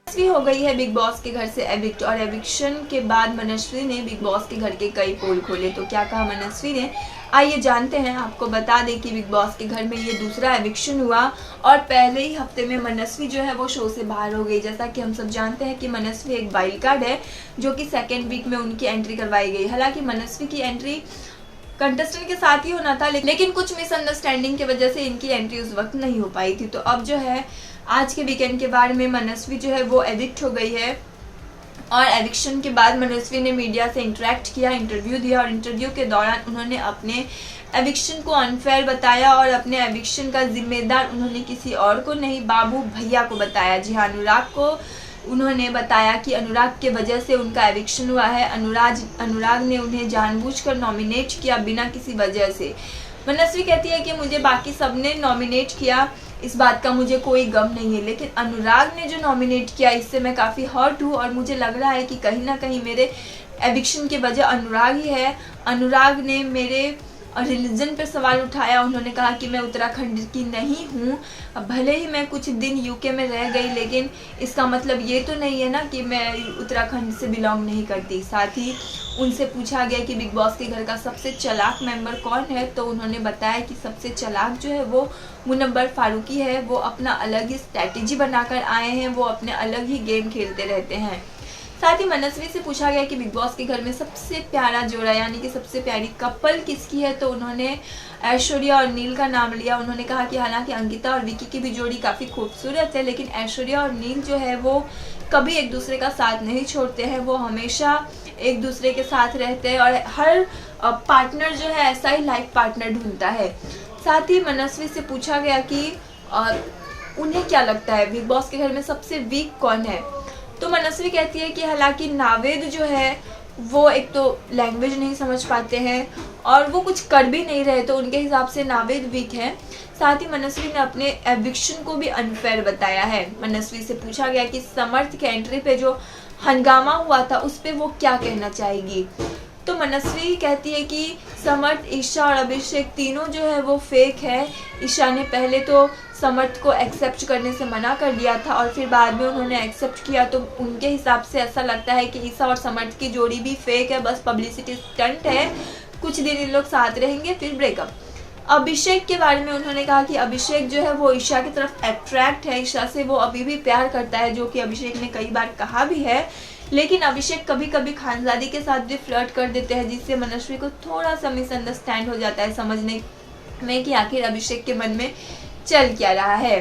मनस्वी हो गई है बिग बॉस के घर से एविक्ट और एविक्शन के बाद मनस्वी ने बिग बॉस के घर के कई पोल खोले। तो क्या कहा मनस्वी ने, आइए जानते हैं। आपको बता दें कि बिग बॉस के घर में ये दूसरा एविक्शन हुआ और पहले ही हफ्ते में मनस्वी जो है वो शो से बाहर हो गई। जैसा कि हम सब जानते हैं कि मनस्वी एक वाइल्ड कार्ड है जो कि सेकेंड वीक में उनकी एंट्री करवाई गई। हालांकि मनस्वी की एंट्री कंटेस्टेंट के साथ ही होना था, लेकिन कुछ मिसअंडरस्टैंडिंग की वजह से इनकी एंट्री उस वक्त नहीं हो पाई थी। तो अब जो है आज के वीकेंड के बारे में मनस्वी जो है वो एविक्ट हो गई है और एविक्शन के बाद मनस्वी ने मीडिया से इंटरेक्ट किया, इंटरव्यू दिया और इंटरव्यू के दौरान उन्होंने अपने एविक्शन को अनफेयर बताया और अपने एविक्शन का जिम्मेदार उन्होंने किसी और को नहीं, बाबू भैया को बताया। जी हाँ, अनुराग को उन्होंने बताया कि अनुराग के वजह से उनका एविक्शन हुआ है। अनुराग ने उन्हें जानबूझकर नॉमिनेट किया बिना किसी वजह से। मनस्वी कहती है कि मुझे बाकी सबने नॉमिनेट किया, इस बात का मुझे कोई गम नहीं है, लेकिन अनुराग ने जो नॉमिनेट किया इससे मैं काफ़ी हर्ट हूँ और मुझे लग रहा है कि कहीं ना कहीं मेरे एविक्शन की वजह अनुराग ही है। अनुराग ने मेरे रिलीजन पर सवाल उठाया। उन्होंने कहा कि मैं उत्तराखंड की नहीं हूँ, भले ही मैं कुछ दिन यूके में रह गई, लेकिन इसका मतलब ये तो नहीं है ना कि मैं उत्तराखंड से बिलोंग नहीं करती। साथ ही उनसे पूछा गया कि बिग बॉस के घर का सबसे चालाक मेंबर कौन है, तो उन्होंने बताया कि सबसे चालाक जो है वो मुनव्वर फारूकी है। वो अपना अलग ही स्ट्रैटेजी बनाकर आए हैं, वो अपने अलग ही गेम खेलते रहते हैं। साथ ही मनस्वी से पूछा गया कि बिग बॉस के घर में सबसे प्यारा जोड़ा यानी कि सबसे प्यारी कपल किसकी है, तो उन्होंने ऐश्वर्या और नील का नाम लिया। उन्होंने कहा कि हालांकि अंकिता और विकी की भी जोड़ी काफ़ी खूबसूरत है, लेकिन ऐश्वर्या और नील जो है वो कभी एक दूसरे का साथ नहीं छोड़ते हैं, वो हमेशा एक दूसरे के साथ रहते हैं और हर पार्टनर जो है ऐसा ही लाइफ पार्टनर ढूंढता है। साथ ही मनस्वी से पूछा गया कि उन्हें क्या लगता है बिग बॉस के घर में सबसे वीक कौन है, तो मनस्वी कहती है कि हालांकि नावेद जो है वो एक तो लैंग्वेज नहीं समझ पाते हैं और वो कुछ कर भी नहीं रहे, तो उनके हिसाब से नावेद वीक है। साथ ही मनस्वी ने अपने एविक्शन को भी अनफेयर बताया है। मनस्वी से पूछा गया कि समर्थ के एंट्री पे जो हंगामा हुआ था उस पर वो क्या कहना चाहेगी, तो मनस्वी कहती है कि समर्थ, ईशा और अभिषेक तीनों जो है वो फेक है। ईशा ने पहले तो समर्थ को एक्सेप्ट करने से मना कर दिया था और फिर बाद में उन्होंने एक्सेप्ट किया, तो उनके हिसाब से ऐसा लगता है कि ईशा और समर्थ की जोड़ी भी फेक है, बस पब्लिसिटी स्टंट है। कुछ दिन इन लोग साथ रहेंगे फिर ब्रेकअप। अभिषेक के बारे में उन्होंने कहा कि अभिषेक जो है वो ईशा की तरफ अट्रैक्ट है, ईशा से वो अभी भी प्यार करता है, जो कि अभिषेक ने कई बार कहा भी है, लेकिन अभिषेक कभी कभी खानजादी के साथ भी फ्लर्ट कर देते हैं, जिससे मनस्वी को थोड़ा सा मिसअंडरस्टैंड हो जाता है समझने में कि आखिर अभिषेक के मन में चल क्या रहा है।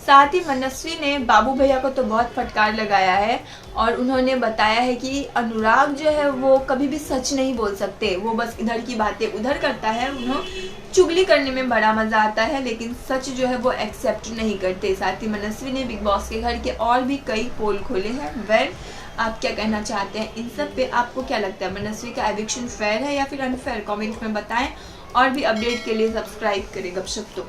साथ ही मनस्वी ने बाबू भैया को तो बहुत फटकार लगाया है और उन्होंने बताया है कि अनुराग जो है वो कभी भी सच नहीं बोल सकते, वो बस इधर की बातें उधर करता है, उन्हें चुगली करने में बड़ा मजा आता है, लेकिन सच जो है वो एक्सेप्ट नहीं करते। साथ ही मनस्वी ने बिग बॉस के घर के और भी कई पोल खोले हैं। आप क्या कहना चाहते हैं इन सब पे? आपको क्या लगता है मनस्वी का एविक्शन फेयर है या फिर अनफेयर? कमेंट में बताएं और भी अपडेट के लिए सब्सक्राइब करें गपशप तो।